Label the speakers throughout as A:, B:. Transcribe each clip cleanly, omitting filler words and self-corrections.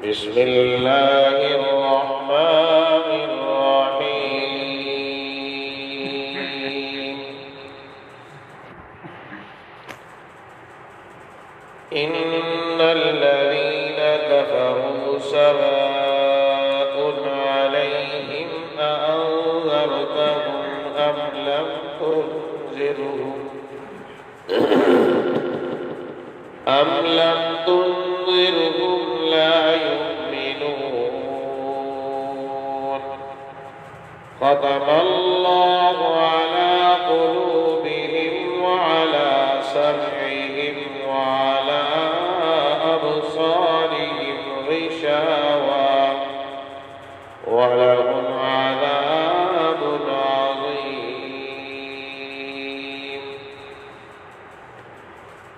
A: بسم اللہ الرحمن الرحیم ان الذین کفروا سواء علیہم اانذرتهم ام لم تنذرهم لا يؤمنون ختم اللہ على قلوبهم وعلى سمعهم وعلى أبصارهم غشاوة ولهم عذاب عظيم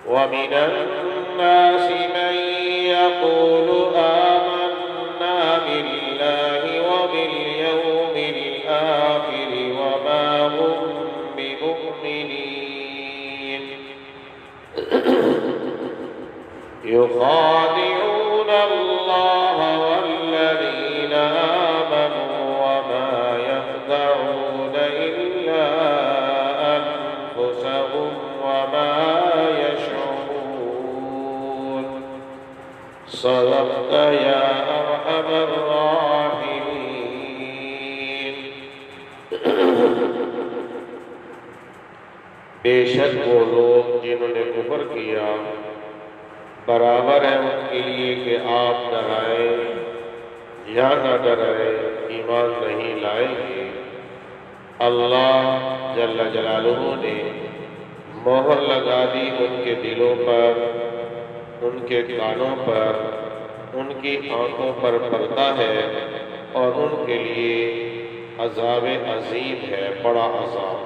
A: ومن الناس من يقول آمنا بالله وباليوم الآخر وما هم بمؤمنين يخادعون الله والذين آمنوا وما يخدعون إلا أنفسهم وما يشعرون صدقت يا أرحم الراحمين بے شک وہ لوگ جنہوں نے کفر کیا برابر ہے ان کے لیے کہ آپ ڈرائیں یا نہ ڈرائیں ایمان نہیں لائیں گے۔ اللہ جل جلالہ نے مہر لگا دی ان کے دلوں پر، ان کے کانوں پر، ان کی آنکھوں پر پردہ ہے اور ان کے لیے عذاب عظیم ہے، بڑا عذاب۔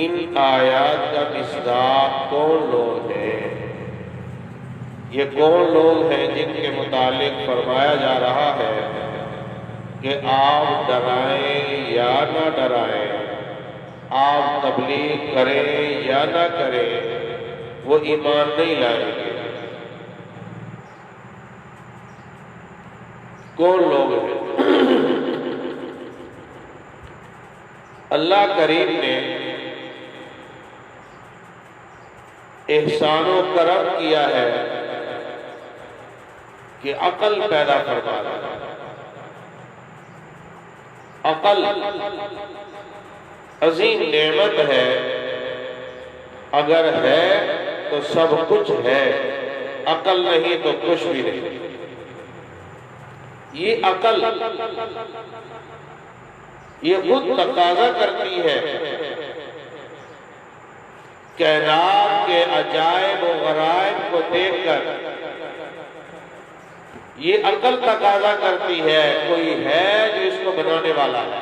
A: ان آیات کا مصداق کون لوگ ہیں؟ یہ کون لوگ ہیں جن کے متعلق فرمایا جا رہا ہے کہ آپ ڈرائیں یا نہ ڈرائیں، آپ تبلیغ کریں یا نہ کریں، وہ ایمان نہیں لائیں گے؟ کون لوگ ہیں؟ اللہ کریم نے احسان و کرم کیا ہے کہ عقل پیدا فرما دیا۔ عقل عظیم نعمت ہے، اگر ہے تو سب کچھ ہے، عقل نہیں تو کچھ بھی نہیں۔ یہ عقل یہ خود تقاضا کرتی ہے کائنات کے عجائب و غرائب کو دیکھ کر، یہ عقل تقاضا کرتی ہے کوئی ہے جو اس کو بنانے والا ہے۔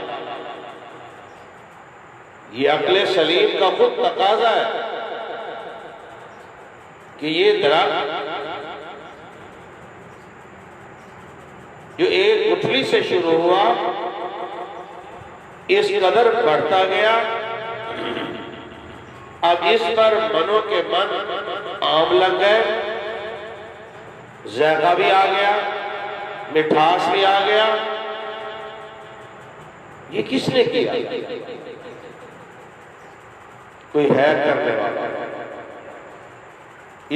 A: یہ عقل سلیم کا خود تقاضا ہے کہ یہ درخت جو ایک گٹھلی سے شروع ہوا اس قدر بڑھتا گیا، اب اس پر منوں کے من آم لگ گئے، ذائقہ بھی آ گیا، مٹھاس بھی آ گیا۔ یہ کس نے کیا؟ کوئی ہے کرنے والا،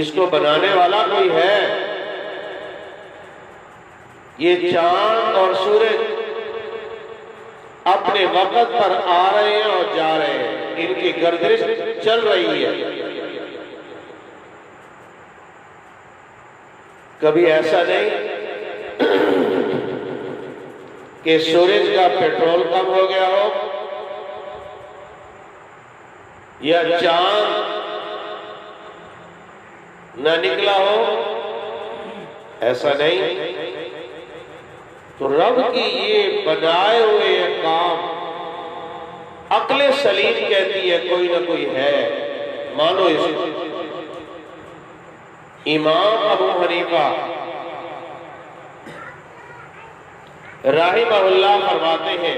A: اس کو بنانے والا کوئی ہے۔ یہ چاند اور سورج اپنے وقت پر آ رہے ہیں اور جا رہے ہیں، ان کی گردش چل رہی ہے۔ کبھی ایسا نہیں کہ سورج کا پیٹرول کم ہو گیا ہو یا چاند نہ نکلا ہو، ایسا نہیں۔ تو رب کی یہ بنائے ہوئے یہ کام عقل سلیم کہتی ہے کوئی نہ کوئی ہے، مانو اس کو۔ امام ابو حنیفہ رحمہ اللہ فرماتے ہیں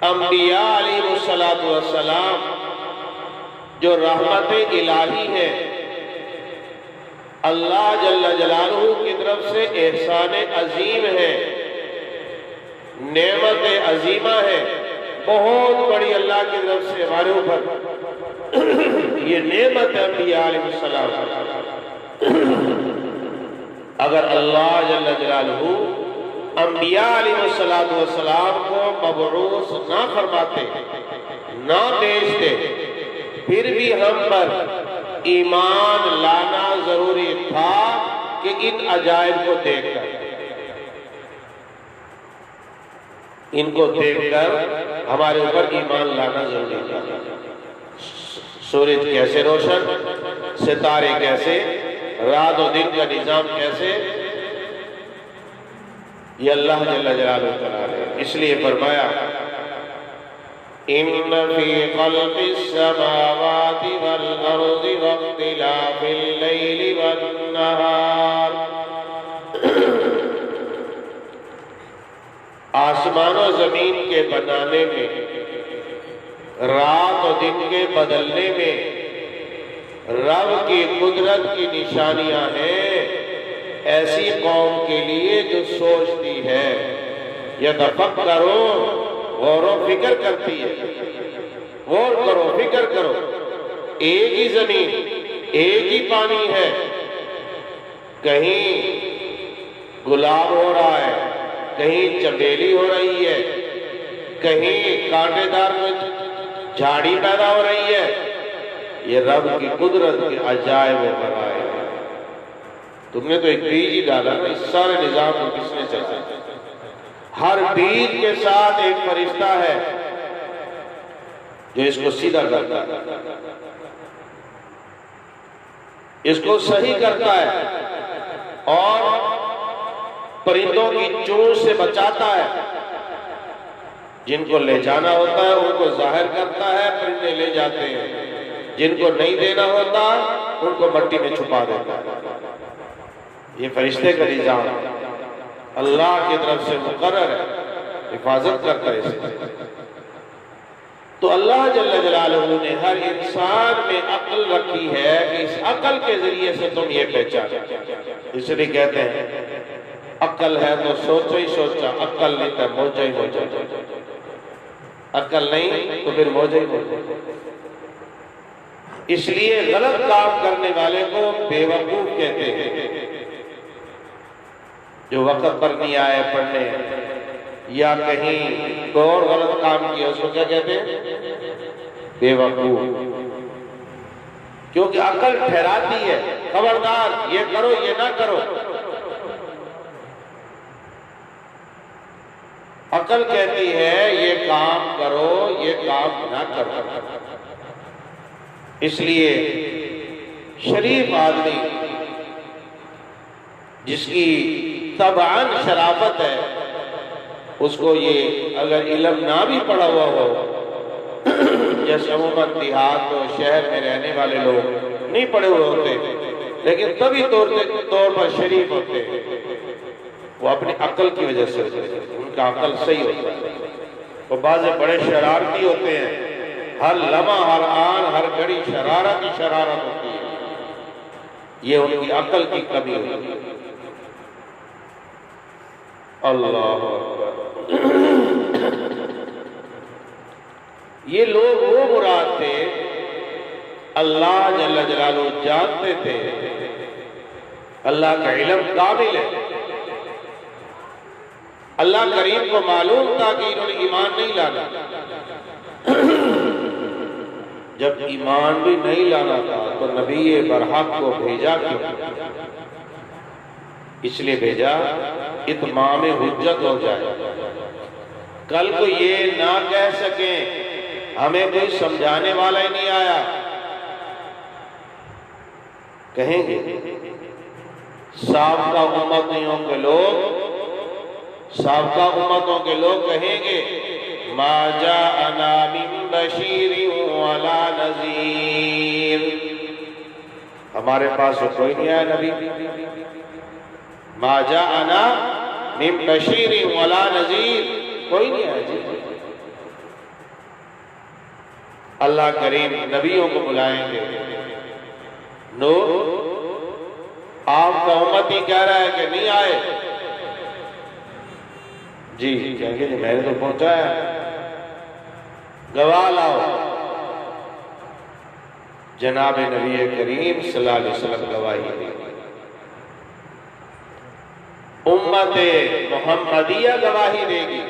A: انبیاء علیہ السلام جو رحمت الہی ہے اللہ جل جلالہ کی طرف سے احسان عظیم ہے، نعمت عظیمہ ہے، بہت بڑی اللہ کی طرف سے ہمارے اوپر یہ نعمت ہے انبیاء علیہ السلام۔ اگر اللہ جل جلالہ انبیاء علیہ السلام کو مبعوث نہ فرماتے، نہ بھیجتے، پھر بھی ہم پر ایمان لانا ضروری تھا کہ ان عجائب کو دیکھ کر، ان کو دیکھ کر ہمارے اوپر ایمان لانا ضروری تھا۔ سورج کیسے روشن، ستارے کیسے، رات و دن کا نظام کیسے، یہ اللہ جل جلالہ تعالی نے اس لیے فرمایا ان فی خلق السماوات والارض واختلاف اللیل والنہار، آسمان و زمین کے بنانے میں، رات و دن کے بدلنے میں رب کی قدرت کی نشانیاں ہیں ایسی قوم کے لیے جو سوچتی ہے، یتفکرون، غور و فکر کرتی ہے، غور کرو، فکر کرو، ایک ہی زمین، ایک ہی پانی ہے، کہیں گلاب ہو رہا ہے، کہیں چمیلی ہو رہی ہے، کہیں کانٹے دار میں جھاڑی پیدا ہو رہی ہے، یہ رب کی قدرت کے عجائب و غرائب ہے۔ تم نے تو ایک بیج ہی ڈالا نا، اس سارے نظام کو کس نے چلایا؟ ہر بیج کے ساتھ ایک فرشتہ ہے جو اس کو سیدھا کرتا ہے، اس کو صحیح کرتا ہے اور پرندوں کی چونچ سے بچاتا ہے، جن کو لے جانا ہوتا ہے ان کو ظاہر کرتا ہے، پرندے لے جاتے ہیں، جن کو نہیں دینا ہوتا ان کو مٹی میں چھپا دیتا ہے۔ یہ فرشتے کا نظام اللہ کی طرف سے مقرر ہے، حفاظت کرتا ہے اسے۔ تو اللہ جل جلالہ نے ہر انسان میں عقل رکھی ہے کہ اس عقل کے ذریعے سے تم یہ پہچانا، اس لیے کہتے ہیں عقل ہے تو سوچو ہی سوچا، عقل نہیں تو موجہ ہی موجہ، عقل نہیں تو پھر موجہ ہی موجہ۔ اس لیے غلط کام کرنے والے کو بے وقوف کہتے ہیں، جو وقت پر نہیں آئے پڑھنے یا کہیں اور غلط کام کیا، اس کو کیا کہتے ہیں؟ بے وقوف۔ کیونکہ عقل ٹھہراتی ہے خبردار یہ کرو یہ نہ کرو، عقل کہتی ہے یہ کام کرو یہ کام نہ کرو۔ اس لیے شریف آدمی جس کی طبعاً شرافت ہے، اس کو یہ اگر علم نہ بھی پڑا ہوا ہو، جیسے عموماً دیہات و شہر میں رہنے والے لوگ نہیں پڑھے ہوئے ہوتے لیکن طبی طور پر شریف ہوتے ہیں، وہ اپنی عقل کی وجہ سے ہوتے ہیں، ان کا عقل صحیح ہوتا ہے۔ وہ بعض بڑے شرارتی ہوتے ہیں، ہر لمحہ ہر آن ہر گھڑی شرارت ہی شرارت ہوتی ہے، یہ ان کی عقل کی کمی ہوتی ہے۔ اللہ اکبر۔ یہ لوگ وہ مراد تھے، اللہ جل جلالہ جانتے تھے، اللہ کا علم کامل ہے، اللہ کریم کو معلوم تھا کہ انہوں نے ایمان نہیں لانا۔ جب ایمان بھی نہیں لانا تھا تو نبی برحق کو بھیجا کیوں؟ اس لیے بھیجا اتمام حجت ہو جائے، کل کو یہ نہ کہہ سکیں ہمیں کوئی سمجھانے والا ہی نہیں آیا، کہیں گے سابقہ امتوں کے لوگ کہیں گے ما جاءنا من بشیر ولا نذیر، ہمارے پاس کوئی نہیں آیا نبی، ما جاءنا من بشیر ولا نذیر، کوئی نہیں آیا جی۔ اللہ کریم نبیوں کو بلائیں گے، نوح آپ کا امتی کہہ رہا ہے کہ نہیں آئے؟ جی کہیں گے جی میں نے تو پہنچایا، گواہ لاؤ۔ جناب نبی کریم صلی اللہ علیہ وسلم گواہی دی، امت محمدیہ گواہی دے گی،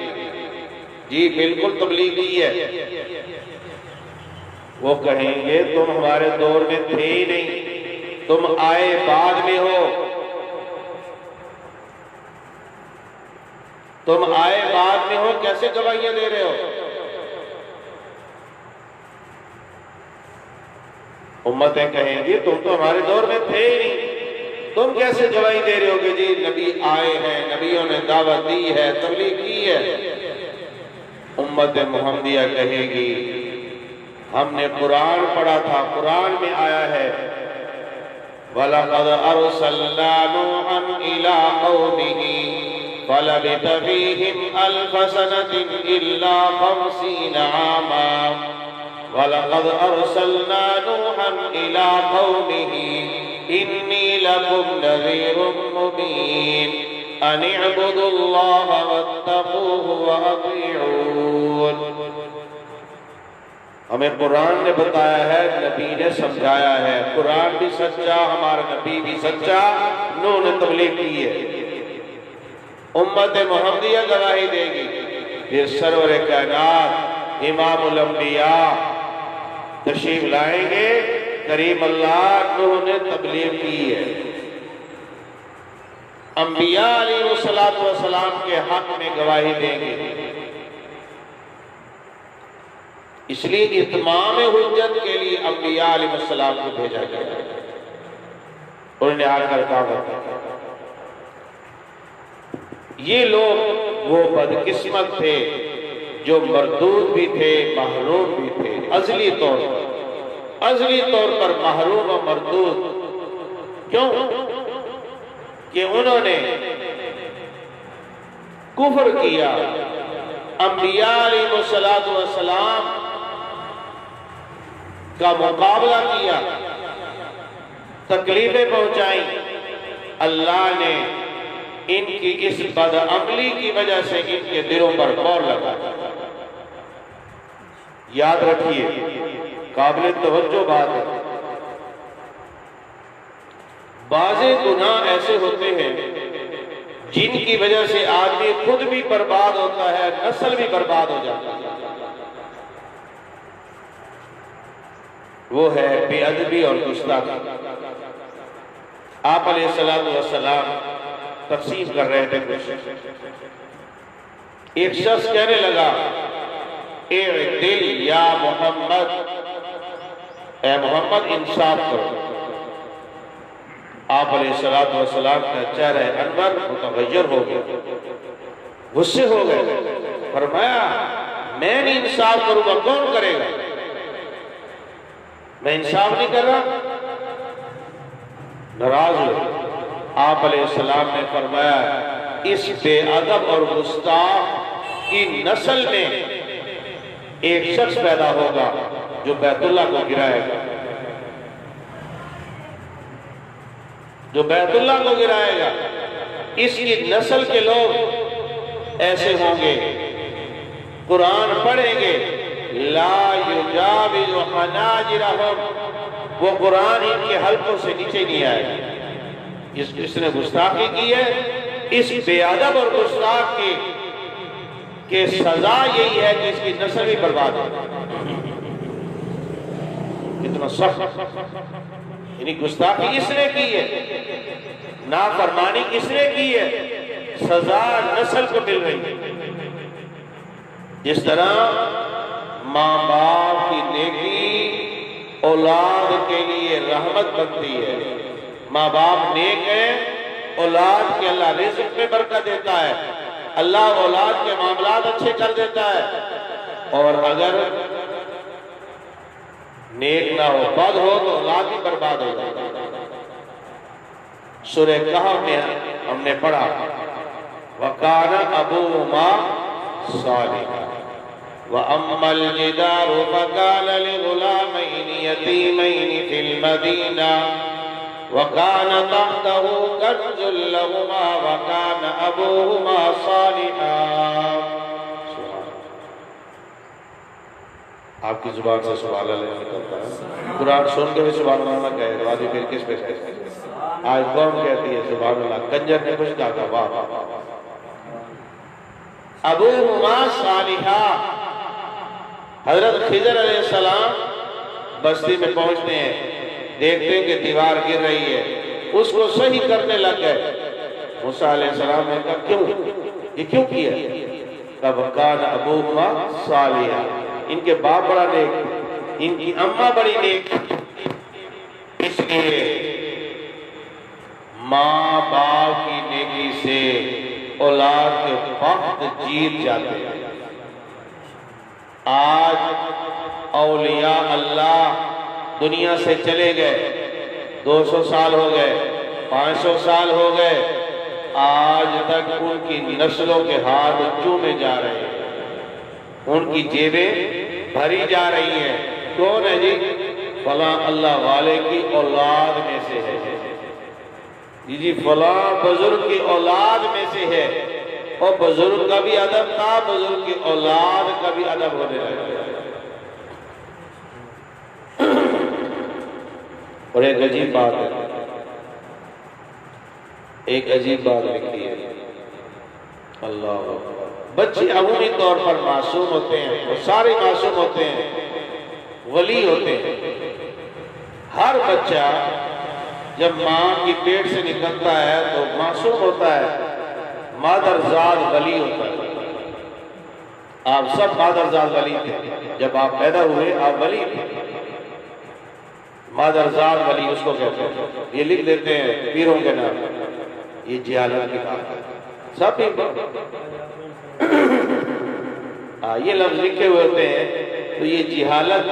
A: جی بالکل تبلیغی ہے۔ وہ کہیں گے تم ہمارے دور میں تھے ہی نہیں، تم آئے بعد میں ہو، تم آئے بعد میں ہو، کیسے گواہیاں دے رہے ہو؟ امتیں کہیں گی تم تو ہمارے دور میں تھے ہی نہیں، تم کیسے گواہی دے رہے ہو کہ جی نبی آئے ہیں، نبیوں نے دعوت دی ہے، تبلیغ کی ہے؟ امت محمدیہ کہے گی ہم نے قرآن پڑھا تھا، قرآن میں آیا ہے وَلَقَدْ أَرْسَلْنَا نُوحًا إِلَىٰ قَوْمِهِ فَلَبِثَ فِيهِمْ أَلْفَ سَنَةٍ إِلَّا 50 عَامًا وَلَقَدْ أَرْسَلْنَا نُوحًا إِلَىٰ قَوْمِهِ إِنِّي لَكُمْ نَذِيرٌ مُّبِينٌ أَنِ اعْبُدُوا اللَّهَ وَاتَّقُوهُ وَأَطِيعُونِ۔ ہمیں قرآن نے بتایا ہے، نبی نے سمجھایا ہے، قرآن بھی سچا، ہمارا نبی بھی سچا، انہوں نے تبلیغ کی ہے۔ امت محمدیہ گواہی دے گی، پھر سرور کائنات امام الانبیاء تشریف لائیں گے، کریم اللہ انہوں نے تبلیغ کی ہے۔ انبیاء علیہ السلام کے حق میں گواہی دیں گے، اس لیے اتمام حجت کے لیے انبیاء علیہ السلام کو بھیجا گیا، انہوں نے آ کر دعوت دی۔ یہ لوگ وہ بدقسمت تھے جو مردود بھی تھے، محروم بھی تھے، ازلی طور پر محروم و مردود۔ کیوں؟ کہ انہوں نے کفر کیا، انبیاء علیہ السلام کا مقابلہ کیا، تکلیفیں پہنچائیں۔ اللہ نے ان کی اس بدعملی کی وجہ سے ان کے دلوں پر مور لگا۔ یاد رکھیے، قابل توجہ بات ہے، بعض گناہ ایسے ہوتے ہیں جن کی وجہ سے آدمی خود بھی برباد ہوتا ہے، نسل بھی برباد ہو جاتا ہے۔ وہ ہے بے ادبی اور گستاخی۔ آپ علیہ السلام تقسیم کر رہے تھے کچھ، ایک شخص کہنے لگا اعدل یا محمد، اے محمد انصاف کرو۔ آپ علیہ السلام کا چہرہ انور متغیر ہو گیا، غصے ہو گئے، فرمایا میں نہیں انصاف کروں گا، کون کرے گا؟ میں انصاف نہیں کر رہا، ناراض ہوئے۔ آپ علیہ السلام نے فرمایا اس بے ادب اور گستاخ کی نسل میں ایک شخص پیدا ہوگا جو بیت اللہ کو گرائے گا، جو بیت اللہ کو گرائے گا۔ اس کی نسل کے لوگ ایسے ہوں گے، قرآن پڑھیں گے، لا یجاوز حناجرہم، وہ قرآن ان کے حلقوں سے نیچے نہیں آئے گا۔ جس نے گستاخی کی ہے، اس بے ادب اور گستاخ کی سزا یہی ہے کہ اس کی نسل بھی برباد ہو۔ کتنا سخت، یعنی گستاخی اس نے کی ہے، نافرمانی اس نے کی ہے، سزا نسل کو مل رہی ہے۔ جس طرح ماں باپ کی نیکی اولاد کے لیے رحمت بنتی ہے، ماں باپ نیک ہیں، اولاد کے اللہ رزق میں برکت دیتا ہے، اللہ اولاد کے معاملات اچھے کر دیتا ہے، اور اگر نیک نہ ہو، بد ہو تو اولاد بھی برباد ہو جاتا ہے۔ سورہ کہف میں ہم نے پڑھا وَقَانَ أَبُوهُمَا صَالِحًا وَأَمَّا الْجِدَارُ فَكَانَ لِغُلَامَيْنِ يَتِيمَيْنِ فِي الْمَدِينَةِ وَكَانَ تَحْتَهُ كَنْزٌ لَهُمَا وَكَانَ أَبُوهُمَا صَالِحًا. آپ کی زبان سے سبحان اللہ نکلتا ہے. قرآن سن کے بھی سبحان اللہ کہے تو آج پھر کس پہ کہتے ہیں؟ آج قوم کہتی ہے سبحان اللہ. کنجر نے کچھ کہا تھا واہ. ابوہما صالحا. حضرت خضر علیہ السلام بستی میں پہنچتے ہیں, دیکھتے ہیں کہ دیوار گر رہی ہے, اس کو صحیح کرنے لگ گئے. موسیٰ علیہ السلام نے کہا کیوں, یہ کیوں کیا؟ کہا وَكَانَ أَبُوهُمَا صَالِحًا. ان کے باپ بڑا نیک, ان کی اماں بڑی نیک, اس لیے ماں باپ کی نیکی سے اولاد کے وقت جیت جاتے ہیں. آج اولیاء اللہ دنیا سے چلے گئے, 200 سال ہو گئے, 500 سال ہو گئے, آج تک ان کی نسلوں کے ہاتھ چومے جا رہے ہیں, ان کی جیبیں بھری جا رہی ہیں. کون ہے جی؟ فلاں اللہ والے کی اولاد میں سے ہے, جی فلاں بزرگ کی اولاد میں سے ہے. اور بزرگ کا بھی ادب تھا, بزرگ کی اولاد کا بھی ادب ہونے لگا. اور ایک عجیب بات ہے, ایک عجیب بات لکھی ہے. اللہ بچے عمومی طور پر معصوم ہوتے ہیں, وہ سارے معصوم ہوتے ہیں, ولی ہوتے ہیں. ہر بچہ جب ماں کی پیٹ سے نکلتا ہے تو معصوم ہوتا ہے, مادرزاد ولی ہوتا ہے. آپ سب مادرزاد ولی تھے, جب آپ پیدا ہوئے آپ ولی تھے. مادرزاد ولی اس کو کہتے ہیں. یہ لکھ دیتے ہیں پیروں کے نام, یہ جہالت کی بات ہے. سب یہ لفظ لکھے ہوئے ہوتے ہیں تو یہ جہالت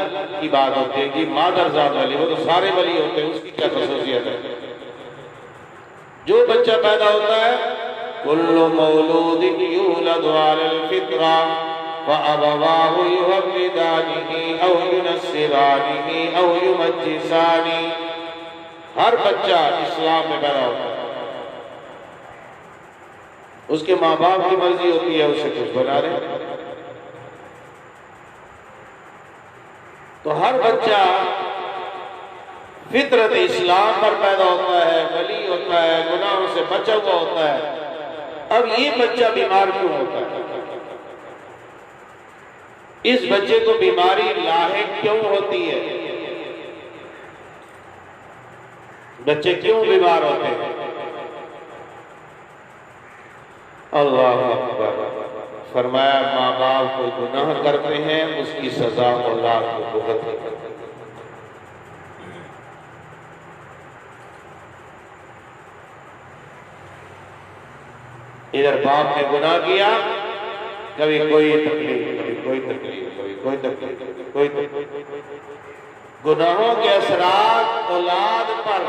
A: کی بات ہوتی ہے کہ مادرزاد ولی, وہ تو سارے ولی ہوتے ہیں, اس کی کیا خصوصیت ہے؟ جو بچہ پیدا ہوتا ہے كل مولود يولد على الفطرة فأبواه يهودانه أو ينصرانه أو يمجسانه. ہر بچہ اسلام میں پیدا ہوتا ہے, اس کے ماں باپ کی مرضی ہوتی ہے اسے کچھ بنا دیں. تو ہر بچہ فطرت اسلام پر پیدا ہوتا ہے, ولی ہوتا ہے, گناہوں سے بچا ہوا ہوتا ہے. اب یہ بچہ بیمار کیوں ہوتا ہے؟ اس بچے کو بیماری لاحق کیوں ہوتی ہے؟ بچے کیوں بیمار ہوتے ہیں؟ اللہ اکبر. فرمایا ماں باپ کو گناہ کرتے ہیں اس کی سزا اولاد کو بھگتنی ہے. ادھر باپ نے گناہ کیا, کبھی کوئی تکلیف, کبھی کوئی تکلیف, کبھی کوئی تکلیف, کوئی تکلیف. گناہوں کے اثرات اولاد پر,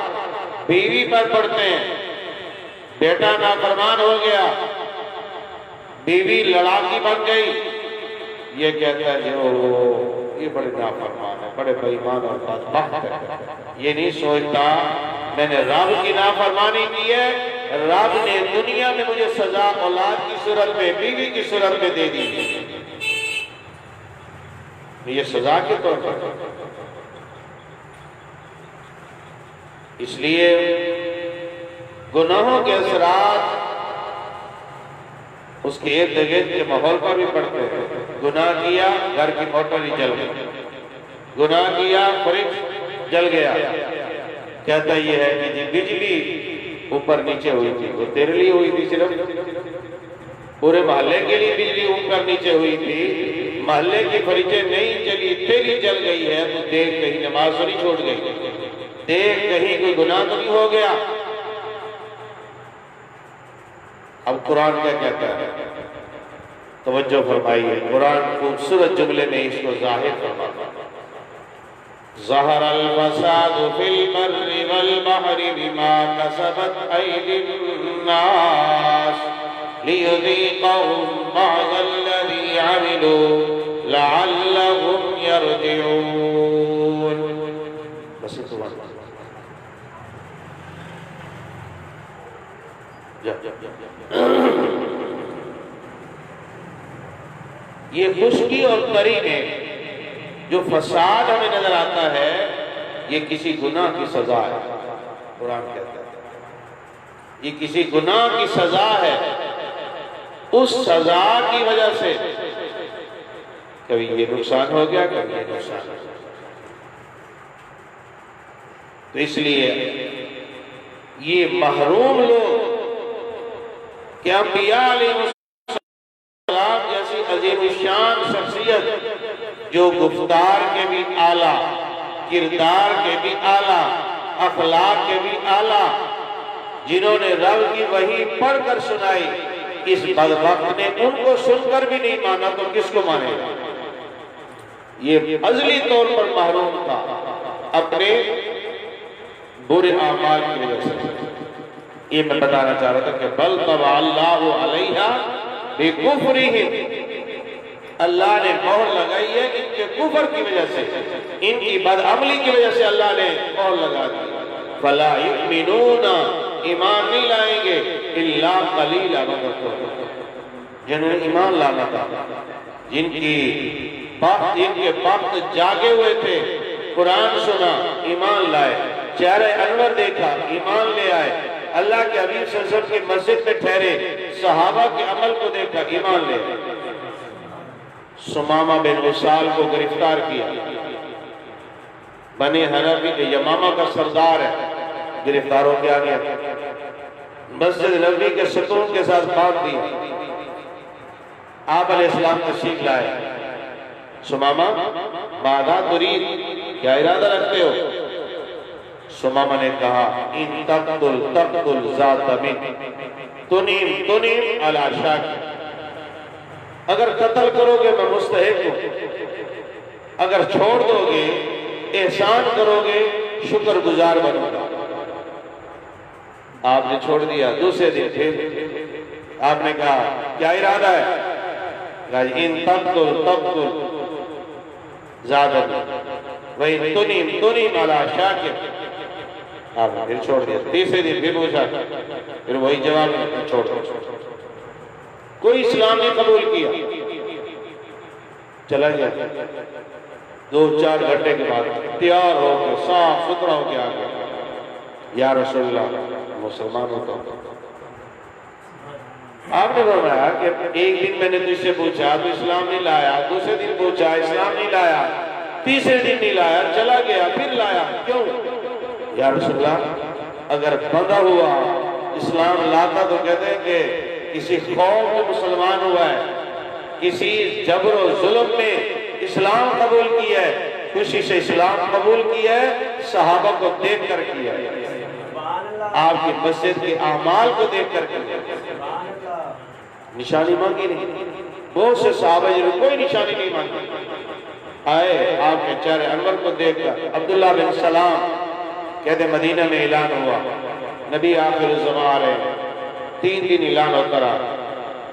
A: بیوی پر پڑتے ہیں. بیٹا نافرمان ہو گیا, بیوی لڑاکی بن گئی, یہ کہتا ہے جو یہ بڑے نافرمان ہے, بڑے بے ایمان اور بدبخت ہے. یہ نہیں سوچتا میں نے رب کی نافرمانی کی ہے, رب نے دنیا میں مجھے سزا اولاد کی صورت میں, بیوی کی صورت میں دے دی. یہ سزا کے طور پر. اس لیے گناہوں کے اثرات اس کے ارد گرد کے ماحول پر بھی پڑتے ہیں. گناہ کیا گھر کی موٹر ہی جل گئی, گناہ کیا فریج جل گیا. کہتا یہ ہے کہ جی بجلی اوپر نیچے ہوئی تھی, وہ تیرے لیے ہوئی تھی, صرف پورے محلے کے لیے بجلی اوپر نیچے ہوئی تھی, محلے کی فریجیں نہیں چلی, تیری جل گئی ہے. تو دیکھ کہیں نماز تو نہیں چھوڑ گئی, دیکھ کہیں کوئی گناہ تو نہیں ہو گیا. اب قرآن کیا کہتا ہے, توجہ فرمائیے. قرآن خوبصورت جملے میں اس کو ظاہر فرماتا ہے. ظہر الفساد فی البر والبحر بما کسبت ایدی الناس لیذیقہم بعض الذی عملوا لعلہم یرجعون. بس یہ خشکی اور تری میں جو فساد ہمیں نظر آتا ہے یہ کسی گناہ کی سزا ہے. قرآن کہتا ہے یہ کسی گناہ کی سزا ہے. اس سزا کی وجہ سے کبھی یہ نقصان ہو گیا کبھی یہ نقصان ہو گیا. تو اس لیے یہ محروم لوگ کہ انبیاء علیہ السلام جیسی عظیم الشان شخصیت جو گفتار کے بھی اعلیٰ، کردار کے بھی اعلیٰ، اخلاق کے بھی اعلیٰ، جنہوں نے رب کی وحی پڑھ کر سنائی، اس بدبخت نے ان کو سن کر بھی نہیں مانا تو کس کو مانے گا؟ یہ ازلی طور پر محروم تھا اپنے برے اعمال کی وجہ سے. یہ میں بتانا چاہ رہا تھا کہ بل طبع اللہ علیہا بکفرہم، اللہ نے مہر لگائی ہے ان کے کفر کی وجہ سے، ان کی بدعملی کی وجہ سے اللہ نے مہر لگا دی. فلا یؤمنون، ایمان نہیں لائیں گے الا قلیلا، مگر جنہوں نے ایمان لانا تھا، جن کے وقت جاگے ہوئے تھے، قرآن سنا ایمان لائے، چہرہ انور دیکھا ایمان لے آئے، اللہ کے حبیب صلی اللہ علیہ وسلم کی مسجد میں ٹھہرے، صحابہ کے عمل کو دیکھا ایمان لے آئے. سمامہ بن وصال کو گرفتار کیا، بنی حنفی کے یمامہ کا سردار ہے، گرفتار ہو کے آ گیا، مسجد نبوی کے ستون کے ساتھ باندھ دیا. آپ علیہ السلام تشریف لائے. سمامہ ماذا ترید، کیا ارادہ رکھتے ہو؟ سمامہ نے کہا ان تقتل تقتل ذات من تنیم علی شاک، اگر قتل کرو گے میں مستحق ہوں، اگر چھوڑ دو گے احسان کرو گے شکر گزار بنوں گا. آپ نے چھوڑ دیا. دوسرے دن پھر آپ نے کہا کیا ارادہ ہے؟ کہا ان تقتل تقتل ذات من وَإِن تُنِمْ عَلَىٰ شَاكِرٍ، آپ نے پھر چھوڑ دیا. تیسرے دن پھر پوچھا، پھر وہی جواب میں چھوڑ دیا. کوئی اسلام نے قبول کیا، چلا گیا. 2-4 گھنٹے کے بعد تیار ہو کے صاف ستھرا ہو کے آ گیا، یا رسول اللہ مسلمان ہوتا ہوں. آپ نے فرمایا کہ ایک دن میں نے تجھ سے پوچھا تو اسلام نہیں لایا، دوسرے دن پوچھا اسلام نہیں لایا، تیسرے دن نہیں لایا، چلا گیا پھر لایا، کیوں؟ یا رسول اللہ اگر بندہ ہوا اسلام لاتا تو کہتے ہیں کہ کسی قوم میں مسلمان ہوا ہے، کسی جبر و ظلم میں اسلام قبول کیا ہے، خوشی سے اسلام قبول کیا ہے، صحابہ کو دیکھ کر کیا ہے، آپ کی مسجد کے اعمال کو دیکھ کر کیا ہے. نشانی مانگی نہیں. بہت سے صحابہ جنہوں کوئی نشانی نہیں مانگی، آئے آپ کے چہرے انور کو دیکھ کر. عبداللہ بن سلام کہتے مدینہ میں اعلان ہوا نبی آخر الزمان آ رہے ہیں. 3 دن اعلان ہوتا رہا.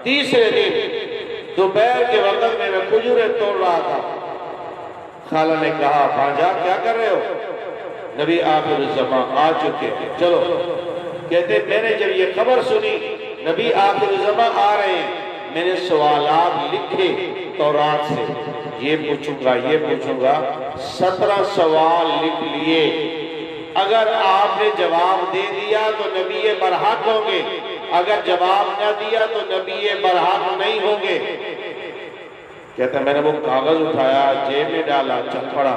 A: تیسرے دن دوپہر کے وقت میں کھجوریں توڑ رہا تھا. خالہ نے کہا بھانجا کیا کر رہے ہو؟ نبی آخر الزمان آ چکے ہیں چلو. کہتے میں نے جب یہ خبر سنی نبی آخر الزمان آ رہے ہیں، میں نے سوالات لکھے تورات سے، یہ پوچھوں گا یہ پوچھوں گا. 17 سوال لکھ لیے. اگر آپ نے جواب دے دیا تو نبی برحق ہوں گے، اگر جواب نہ دیا تو نبی برحق نہیں ہوں گے. کہتا ہے میں نے وہ کاغذ اٹھایا، جیب میں ڈالا، چل پڑا.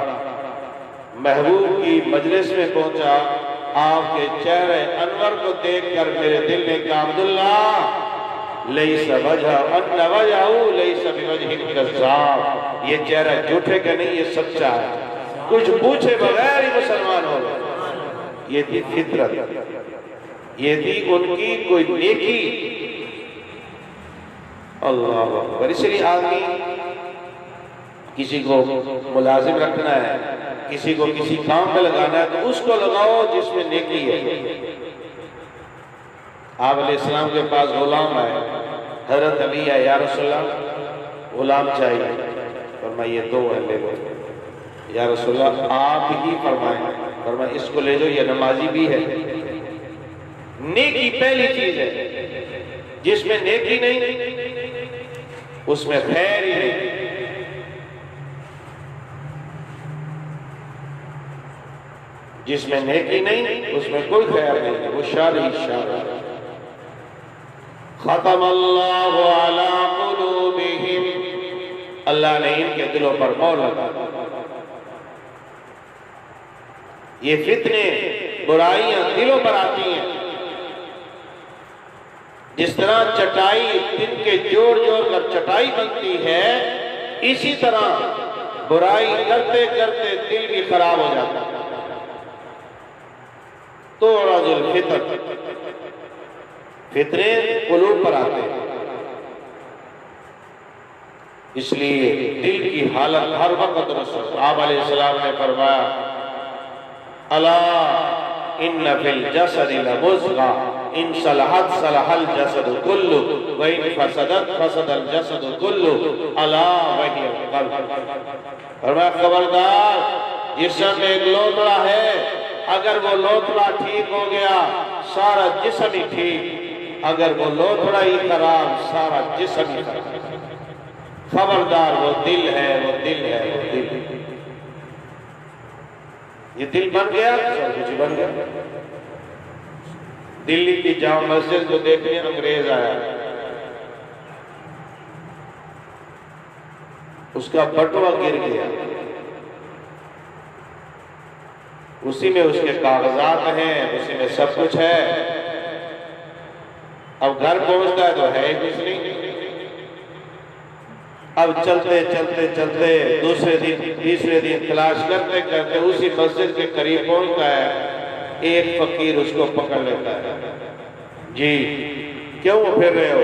A: محبوب کی مجلس میں پہنچا، آپ کے چہرے انور کو دیکھ کر میرے دل نے کہا عبداللہ لیس وجہ ان وجہو لیس بوجہ کذاب، یہ چہرہ جھوٹے کا نہیں یہ سچا ہے، کچھ پوچھے بغیر ہی مسلمان ہو گئے. یہ تھی فطرت، یہ تھی ان کی کوئی نیکی. اللہ اکبر. اس لیے آدمی کسی کو ملازم رکھنا ہے، کسی کو کسی کام پہ لگانا ہے تو اس کو لگاؤ جس میں نیکی ہے. آپ علیہ السلام کے پاس غلام آئے، حضرت علی ہے، یا رسول اللہ غلام چاہیے. فرمایا یہ 2 ہے لے لو. یا رسول اللہ آپ ہی فرمائیں. فرمایا اس کو لے جو، یہ نمازی بھی ہے. نیکی پہلی چیز ہے، جس میں نیکی نہیں اس میں خیر ہی نہیں۔ جس میں نیکی نہیں اس میں کوئی خیر نہیں، وہ شر ہی شر ہے۔ ختم اللہ علی قلوبہم، اللہ نے ان کے دلوں پر مہر لگا۔ یہ فتنے برائیاں دلوں پر آتی ہیں، جس طرح چٹائی دن کے جوڑ جوڑ کر چٹائی بنتی ہے، اسی طرح برائی کرتے کرتے دل بھی خراب ہو جاتا ہے۔ توڑ الفتن، فتنے قلوب پر آتے ہیں، اس لیے دل کی حالت ہر وقت رسول آپ علیہ السلام نے فرمایا الا ان فی الجسد لمضغہ ان صلحت صلح الجسد کلہ وان فسدت فسد الجسد کلہ الا وہی القلب۔ فرمایا خبردار، جسم ایک لوتھڑا ہے، اگر وہ لوتھڑا ٹھیک ہو گیا سارا جسم ہی ٹھیک، اگر وہ لوتھڑا ہی خراب سارا جسم ہی خراب۔ خبردار، وہ دل ہے، وہ دل ہے، وہ دل ہے۔ یہ دل بن گیا سب کچھ بن گیا۔ دلی کی جامع مسجد کو دیکھنے انگریز آیا، اس کا بٹوا گر گیا، اسی میں اس کے کاغذات ہیں، اسی میں سب کچھ ہے۔ اب گھر پہنچتا ہے تو ہے کچھ نہیں۔ اب چلتے چلتے چلتے دوسرے دن تیسرے دن تلاش کرتے کرتے اسی مسجد کے قریب پہنچتا ہے، ایک فقیر اس کو پکڑ لیتا ہے۔ جی کیوں پھر رہے ہو؟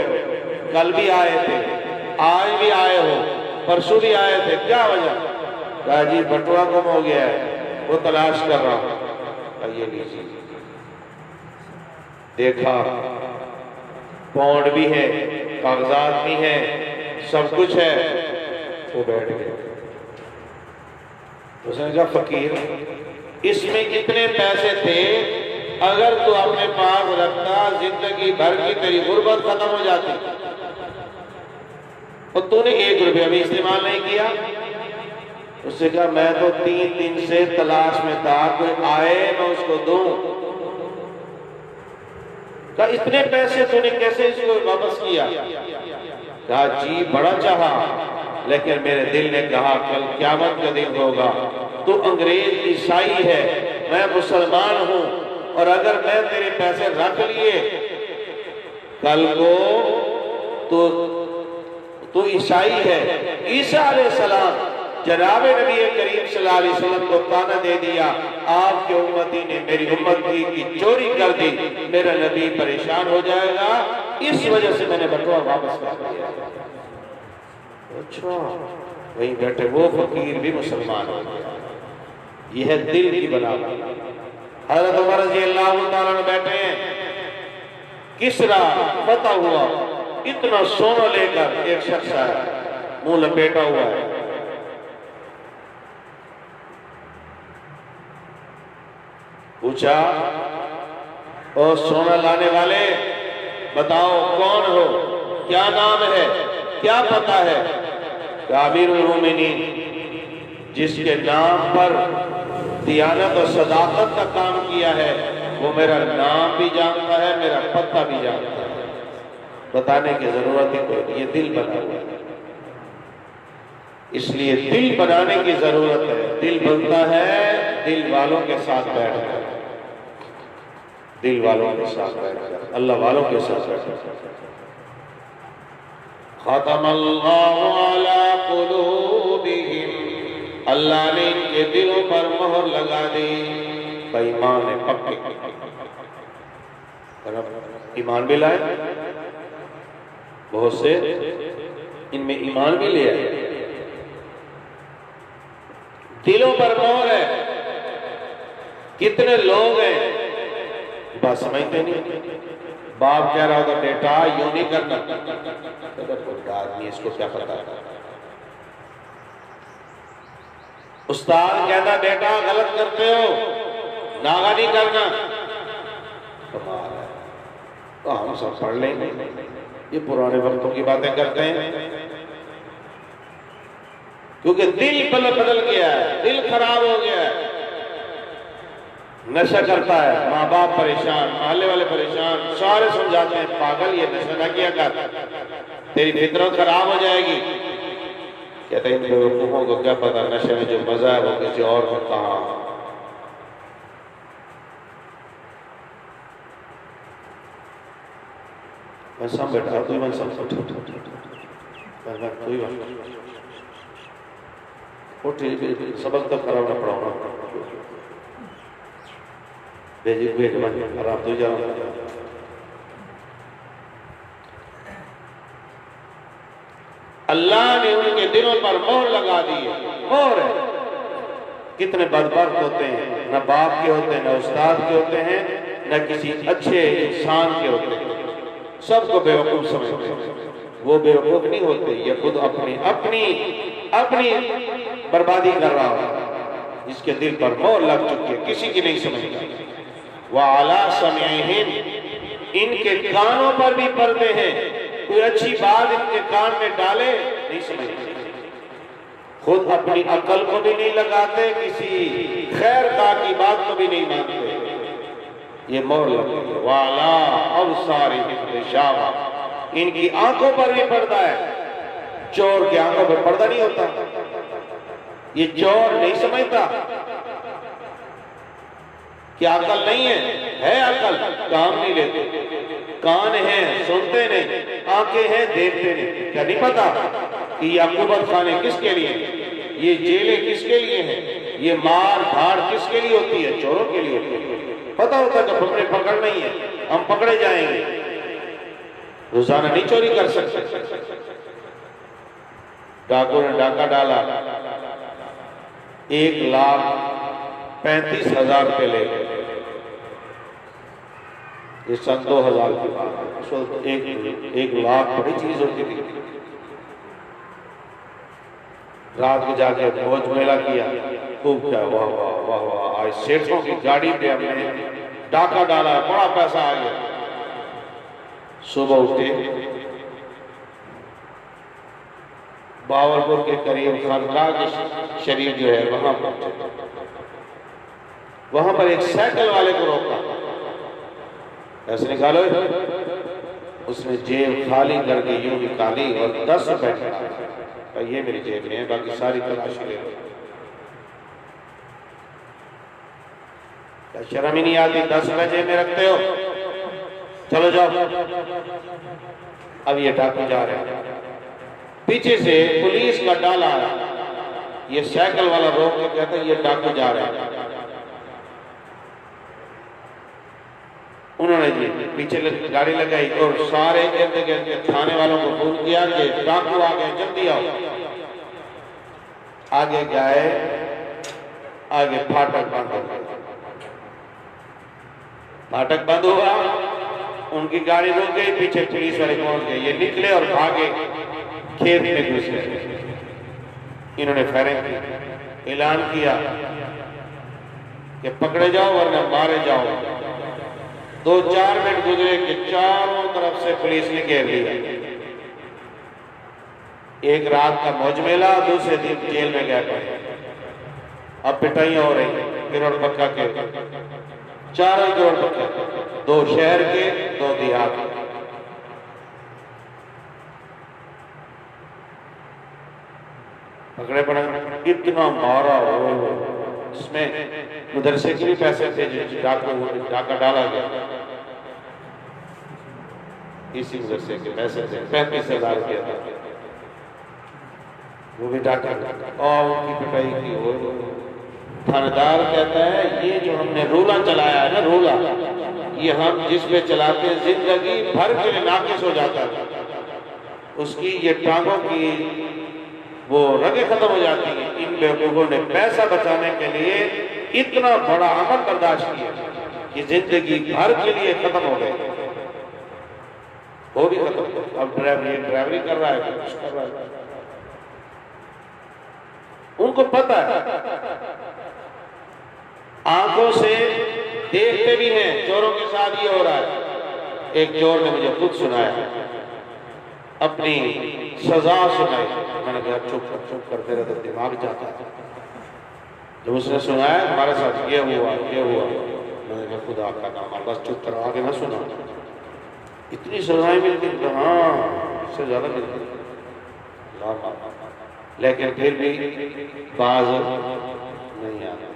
A: کل بھی آئے تھے، آج بھی آئے ہو، پرسوں بھی آئے تھے، کیا وجہ؟ کہا جی بٹوا گم ہو گیا ہے، وہ تلاش کر رہا ہوں۔ یہ لیجیے، دیکھا پونڈ بھی ہے، کاغذات بھی ہیں، سب کچھ ہے، وہ بیٹھ گئے۔ اس نے کہا فقیر اس میں اتنے پیسے تھے، اگر تو اپنے پاس رکھتا زندگی بھر کی تیری غربت ختم ہو جاتی، اور تو نے 1 روپیہ بھی استعمال نہیں کیا۔ اس نے کہا میں تو 3 دن سے تلاش میں تھا، کوئی آئے میں اس کو دوں۔ کہا اتنے پیسے تو نے کیسے اس کو واپس کیا؟ کہا جی بڑا چاہا، لیکن میرے دل نے کہا کل قیامت کا دن ہوگا، تو انگریز عیسائی ہے، میں مسلمان ہوں، اور اگر میں تیرے پیسے رکھ لیے کل کو تو عیسائی ہے۔ عیسیٰ علیہ السلام جناب نبی کریم صلی اللہ علیہ وسلم کو طعنہ دے دیا، آپ کے امتی نے میری امت کی چوری کر دی، میرا نبی پریشان ہو جائے گا، اس وجہ سے میں نے بٹوا واپس کر دیا۔ اچھا، وہیں بیٹھے وہ فقیر بھی مسلمان ہو گیا۔ یہ ہے دل کی بناوٹ۔ حضرت عمر رضی اللہ تعالیٰ نے بیٹھے ہیں، کسرا فتح ہوا، اتنا سونا لے کر ایک شخص آیا، منہ لپیٹا ہوا ہے۔ پوچھا او سونا لانے والے بتاؤ کون ہو، کیا نام ہے، کیا پتہ ہے؟ کہ امیر المومنین جس کے نام پر دیانت اور صداقت کا کام کیا ہے وہ میرا نام بھی جانتا ہے، میرا پتہ بھی جانتا ہے، بتانے کی ضرورت ہی کوئی نہیں، یہ دل بنا ہوا ہے۔ اس لیے دل بنانے کی ضرورت ہے۔ دل بنتا ہے دل والوں کے ساتھ بیٹھ کر، دل والوں کے ساتھ بیٹھ کر، اللہ والوں کے ساتھ بیٹھ کر۔ ختم اللہ علی قلوبہم، اللہ نے ان کے دلوں پر مہر لگا دی، ایمان پکے۔ ایمان بھی لائے، بہت سے ان میں ایمان بھی لے آئے، دلوں پر مہر ہے۔ کتنے لوگ ہیں بات سمجھتے نہیں، باپ کہہ رہا ہوگا بیٹا یوں نہیں کرنا، آدمی اس کو کیا پتا ہے، استاد کہتا بیٹا غلط کرتے ہو، ناغہ نہیں کرنا، تو ہم سب پڑھ لیں گے، یہ پرانے وقتوں کی باتیں کرتے ہیں، کیونکہ دل بدل گیا ہے، دل خراب ہو گیا ہے، نشہ کرتا ہے، ماں باپ پریشان، محلے والے پریشان، سارے سمجھاتے ہیں پاگل یہ نشہ نہ کیا کر، تیری فطرت خراب ہو جائے گی۔ کہتے ہیں ان بیوقوفوں کو کیا پتا نشے میں جو مزہ ہے وہ کسی اور کو کہاں۔ منصب بیٹھا تو منصب کوئی بات سبق تو خراب نہ پڑھاؤں گا، بھیج خراب تو جا رہا۔ اللہ نے ان کے دلوں پر مہر لگا دی ہے، مہر ہے۔ کتنے بدبخت ہوتے ہیں، نہ باپ کے ہوتے ہیں، نہ استاد کے ہوتے ہیں، نہ کسی اچھے انسان کے ہوتے ہیں، سب کو بیوقوف سمجھتے ہیں۔ وہ بیوقوف نہیں ہوتے، یہ خود اپنی بربادی کر رہا ہو، جس کے دل پر مہر لگ چکی ہے، کسی کی نہیں سمجھتا۔ وَعَلَىٰ سَمْعِهِمْ، ان کے کانوں پر بھی پردے ہیں، کوئی اچھی بات ان کے کان میں ڈالے نہیں سمجھتے، خود اپنی عقل کو بھی نہیں لگاتے، کسی خیر کا کی بات کو بھی نہیں مانتے، یہ مہر لگے۔ وَعَلَىٰ أَبْصَارِهِمْ غِشَاوَةٌ، ان کی آنکھوں پر بھی پردہ ہے۔ چور کی آنکھوں پر پردہ نہیں ہوتا، یہ چور نہیں سمجھتا کہ عقل نہیں ہے عقل، کام نہیں لیتے، کان ہیں سنتے نہیں، آنکھیں ہیں دیکھتے نہیں۔ کیا نہیں پتا کہ یہ عقوبت خانے کس کے لیے ہیں، یہ جیلیں کس کے لیے ہیں، یہ مار دھاڑ کس کے لیے ہوتی ہے؟ چوروں کے لیے ہوتی ہے۔ پتا ہوتا کہ ہمیں پکڑ نہیں ہے، ہم پکڑے جائیں گے، روزانہ نہیں چوری کر سکتے۔ ڈاکو نے ڈاکہ ڈالا، 1,35,000 روپے لے گئے، یہ سن 2000 کی بات ہے، اس وقت 1,00,000 بڑی چیز ہوتی تھی۔ رات کو جا کے بھوج میلہ کیا، خوب کیا، واہ واہ واہ واہ، آج سیٹھوں کی گاڑی پہ ہم نے ڈاکہ ڈالا، بڑا پیسہ آ گیا۔ صبح اٹھے، باورپور کے قریب خانقاہ شریف جو ہے وہاں پہنچے، وہاں پر ایک سائیکل والے کو روکا، ایسے نکالو، اس نے جیب خالی کر کے یوں نکالی اور 10 روپے کہا یہ میری جیب میں ہے، باقی ساری تلاشی لے لو۔ کیا شرم ہی نہیں آتی 10 روپے جیب میں رکھتے ہو؟ چلو جاؤ۔ اب یہ ڈاکو جا رہے ہیں، پیچھے سے پولیس کا ڈالا آیا، یہ سائیکل والا روک کے کہتا ہے یہ ڈاکو جا رہے ہیں۔ انہوں نے جی پیچھے گاڑی لگائی اور سارے ارد گرد کے تھانے والوں کو فون کیا کہ ڈاکو آ گئے، جلدی آؤ۔ آگے گئے، آگے پھاٹک بند ہو گئے، پھاٹک بند ہوا، ان کی گاڑی رک گئی، پیچھے پولیس والے پہنچ گئے، یہ نکلے اور بھاگے، کھیت میں گھس گئے۔ انہوں نے فائرنگ کی، اعلان کیا کہ پکڑے جاؤ ورنہ مارے جاؤ۔ 2-4 منٹ گزرے کہ چاروں طرف سے پولیس نے گھیر لیا۔ ایک رات کا موج میلہ، دوسرے دن جیل میں گئے پڑے، اب پٹائیاں ہو رہی، کروڑ پکا کے، 4 کروڑ پکا، 2 شہر کے 2 دیہات کے۔ پکڑے پڑے، اتنا مارا ہو، اس میں مدرسے کے بھی پیسے تھے جو ڈاکہ ڈالا گیا، اسی مدرسے کے پیسے تھے، 35,000 روپیہ تھا، وہ بھی ڈاکہ اور ان کی پٹائی کی ہو۔ تھاندار کہتا ہے یہ جو ہم نے رولا چلایا ہے نا، رولا، یہ ہم جس پہ چلاتے ہیں زندگی بھر کے لیے ناقص ہو جاتا ہے، اس کی یہ ٹانگوں کی وہ رگیں ختم ہو جاتی ہیں۔ ان بیوقوفوں نے پیسہ بچانے کے لیے اتنا بڑا عمل برداشت کیا کہ زندگی بھر کے لیے ختم ہو گئے، وہ بھی ختم ہو گئے۔ اب ڈرائیوری کر رہا ہے، کچھ کر رہا ہے، ان کو پتہ ہے، آنکھوں سے دیکھتے بھی ہیں چوروں کے ساتھ یہ ہو رہا ہے، ایک چور نے مجھے خود سنایا، اپنی سزا سنائی. میں نے کہا چپ کرتے رہے تو دماغ جاتا ہے. جب اس نے سنایا ہمارے ساتھ یہ ہوا میں نے کہا خدا کا نام بس چپ کرو، آگے نہ سنا. اتنی سزائیں ملتی، ہاں اس سے زیادہ ملتی، لیکن پھر بھی باز نہیں آتا.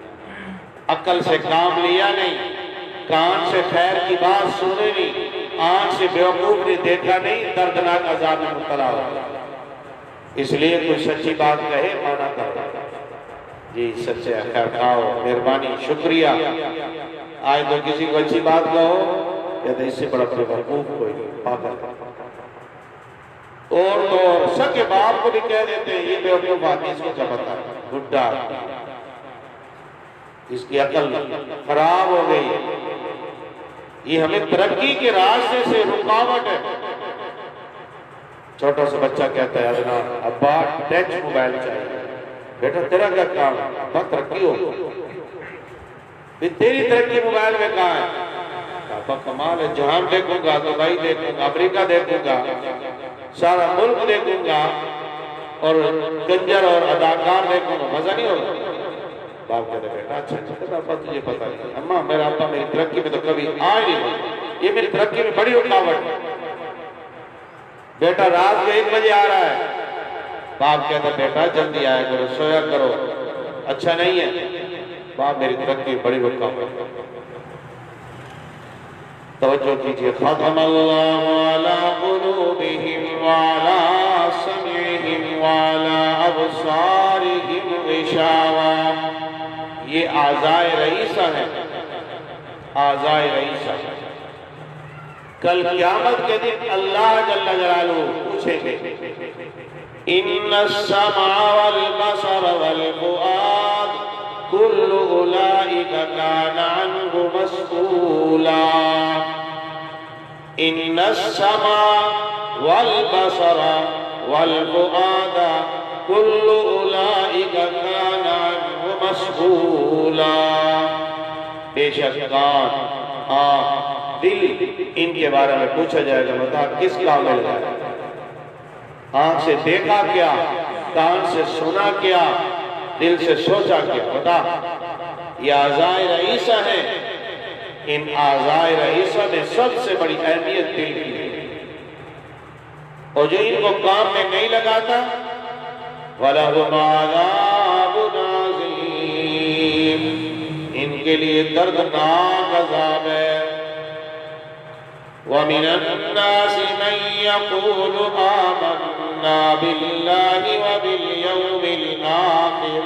A: عقل سے کام لیا نہیں، کان سے خیر کی بات سنے نہیں، آنکھ سے بیوقوف نے دیکھا نہیں، دردناک عذاب میں مبتلا ہو. اس لیے کوئی سچی بات کہے مانا کرو، جی سچے خیر کھاؤ، مہربانی، شکریہ. آج تو کسی کو اچھی بات کہو کہتے اس سے بڑا بیوقوف کوئی نہیں، پاگل. اور تو سکے باپ کو بھی کہہ دیتے ہیں یہ بیوقوف آدمی، اس کو کیا پتا ہے، بڈھا اس کی عقل خراب ہو گئی ہے. یہ ہمیں ترقی کے راستے سے رکاوٹ ہے. چھوٹا سا بچہ کہتا ہے حضرت ابا ٹچ موبائل چاہیے. بیٹا تیرا کیا کام ہے؟ ابا ترقی ہو، تیری ترقی موبائل میں کہاں ہے؟ ابا کمال ہے، جہان دیکھوں گا، دبئی دیکھوں گا، امریکہ دیکھوں گا، سارا ملک دیکھوں گا، اور کنجر اور اداکار دیکھوں گا، مزہ نہیں ہوگا. باپ کہتا ہے بیٹا اچھا ابا تجھے پتا نہیں. اماں میرا ابا میری ترقی میں تو کبھی آئے نہیں، یہ میری ترقی میں بڑی رکاوٹ ہے. بیٹا رات کو 1 بجے آ رہا ہے، باپ کہتا ہے بیٹا جلدی آیا کرو، سویا کرو، اچھا نہیں ہے. باپ میری ترقی میں بڑی رکاوٹ ہے. توجہ کیجئے. ختم اللہ علی قلوبہم وعلی سمعہم وعلی ابصارہم غشاوہ. یہ اعضائے رئیسہ ہے، اعضائے رئیسہ. کل قیامت کے دن اللہ جل جلالہ پوچھیں گے ان السمع والبصر والفؤاد کل اولئک کان عنہ مسئولا. ان السمع والبصر والفؤاد کل اولئک کان عنہ مسئولا. بے شک کان، آنکھ، دل، ان کے بارے میں پوچھا جائے گا. بتا کس کامل ہے؟ آنکھ سے دیکھا کیا، کان سے سنا کیا، دل سے سوچا کیا؟ بتا. یہ اعضائے رئیسہ ہیں. ان اعضائے رئیسہ میں سب سے بڑی اہمیت دل کی ہے، اور جو ان کو کام میں نہیں لگاتا وَلَهُمْ عَذَابٌ عَظِيمٌ، ان کے لیے دردناک عذاب ہے. وَمِنَ النَّاسِ مَن يَقُولُ آمَنَّا بِاللَّهِ وَبِالْيَوْمِ الْآخِرِ.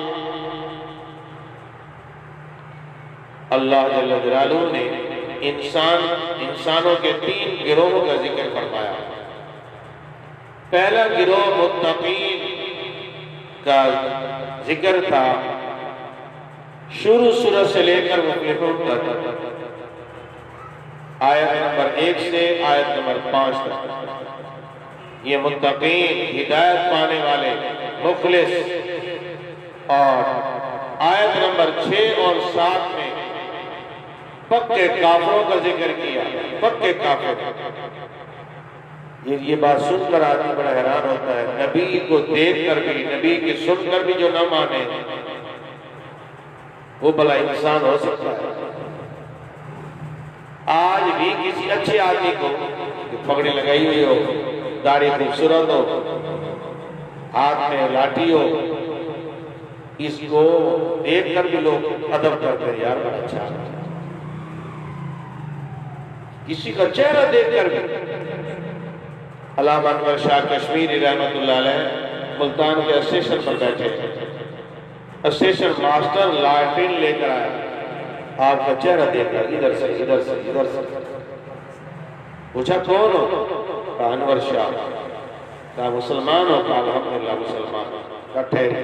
A: اللہ جل جلالہ نے انسانوں کے 3 گروہوں کا ذکر فرمایا. پہلا گروہ متقین کا ذکر تھا شروع سورہ سے لے کر مفلحون تک، آیت نمبر 1 سے آیت نمبر 5 تک. یہ متقین، ہدایت پانے والے، مخلص. اور آیت نمبر 6 اور 7 میں پکے کافروں کا ذکر کیا. پکے کافر، یہ بات سن کر آدمی بڑا حیران ہوتا ہے. نبی کو دیکھ کر بھی، نبی کی سن کر بھی جو نہ مانے وہ بھلا انسان ہو سکتا ہے؟ آج بھی کسی اچھے آدمی کو پگڑی لگائی ہوئی ہو، داڑھی خوبصورت ہو، ہاتھ میں لاٹھی ہو، اس کو دیکھ کر بھی لوگ ادب کرتے ہیں، یار بڑا اچھا ہے. کسی کا چہرہ دیکھ کر بھی. علامہ انور شاہ کشمیری رحمت اللہ علیہ ملتان کے اسٹیشن پر بیٹھے، اسٹیشن ماسٹر لائٹین لے کر آیا، آپ کا چہرہ دیکھ کر ادھر سے ادھر سے ادھر سے پوچھا کون ہو؟ کہا انور شاہ. کہا مسلمان ہو؟ کہا الحمدللہ مسلمان. کہا ٹھہرے.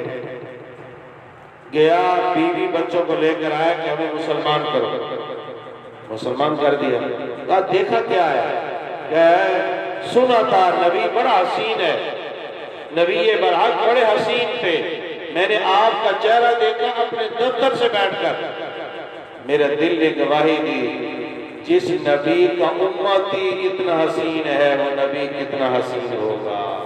A: گیا بیوی بچوں کو لے کر آیا کہ ہمیں مسلمان کرو. مسلمان کر دیا. کہا دیکھا کیا ہے؟ کہ سنا تھا نبی بڑا حسین ہے، نبی برحق بڑے حسین تھے، میں نے آپ کا چہرہ دیکھا اپنے دفتر سے بیٹھ کر، میرا دل نے گواہی دی جس نبی کا امتی اتنا حسین ہے وہ نبی کتنا حسین ہوگا۔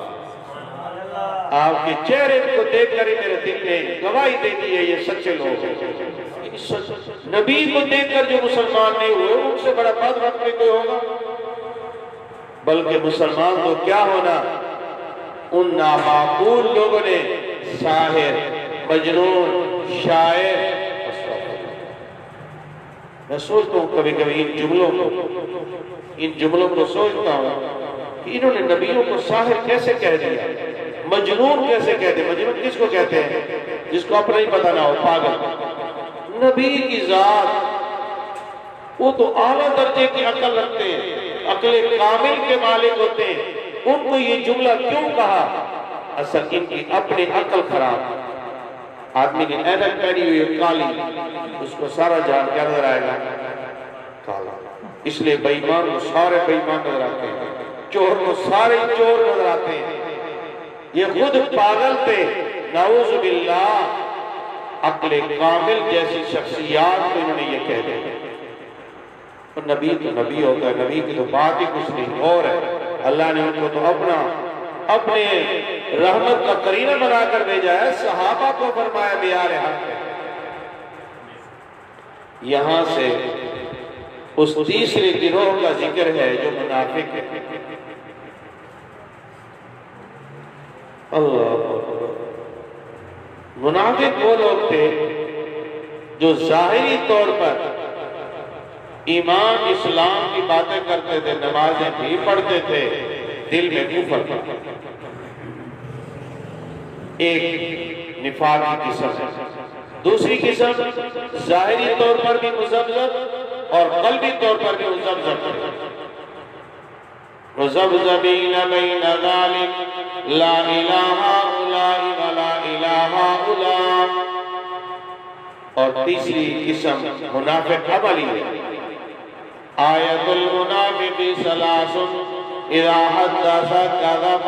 A: آپ کے چہرے کو دیکھ کر ہی میرے دل نے گواہی دے دی ہے یہ سچے لوگ ہیں۔ نبی کو دیکھ کر جو مسلمان نہیں ہوئے ان سے بڑا بدبخت میں کوئی ہوگا؟ بلکہ مسلمان تو کیا ہونا، ان نامعقول لوگوں نے ساحر، مجنون، شاعر، میں سوچتا ہوں کبھی کبھی ان جملوں کو سوچتا ہوں کہ انہوں نے نبیوں کو ساحر کیسے کہہ دیا، مجنون کیسے کہہ دیا۔ مجنون کس کو کہتے ہیں؟ جس کو اپنا ہی پتہ نہ ہو، پاگل۔ نبی کی ذات وہ تو اعلیٰ درجے کی عقل رکھتے ہیں، عقل کامل کے مالک ہوتے ہیں، ان کو یہ جملہ کیوں کہا؟ اصل ان کی اپنی عقل خراب۔ آدمی نے اینک پہنی ہوئی ہے کالی، اس کو سارا جہان کیا نظر آئے گا؟ کالا۔ اس لیے بے ایمان کو سارے بے ایمان نظر آتے ہیں، چور کو سارے چور نظر آتے ہیں۔ یہ خود پاگل تھے، نعوذ باللہ۔ عقل کامل جیسی شخصیات کو انہوں نے یہ کہہ دیا۔ نبی تو نبی ہوتا ہے، نبی کی تو بات ہی کچھ نہیں اور ہے۔ اللہ نے ان کو تو اپنے رحمت کا قرینہ بنا کر بھیجا ہے، صحابہ کو فرمایا معیار حق ہے۔ یہاں سے اس تیسرے گروہ کا ذکر ہے جو منافق ہے۔ اللہ، منافق وہ لوگ تھے جو ظاہری طور پر ایمان اسلام کی باتیں کرتے تھے، نمازیں بھی پڑھتے تھے، دل میں کفر تھا۔ ایک نفاق کی قسم، دوسری قسم ظاہری طور پر بھی مذبذب اور قلبی طور پر بھی مذبذب، مذبذبین بین ذالک لا الہ الا ولا الہ الا۔ اور تیسری قسم منافق عملی ہے۔ آیت المنافق ثلاث اذا حدث کذب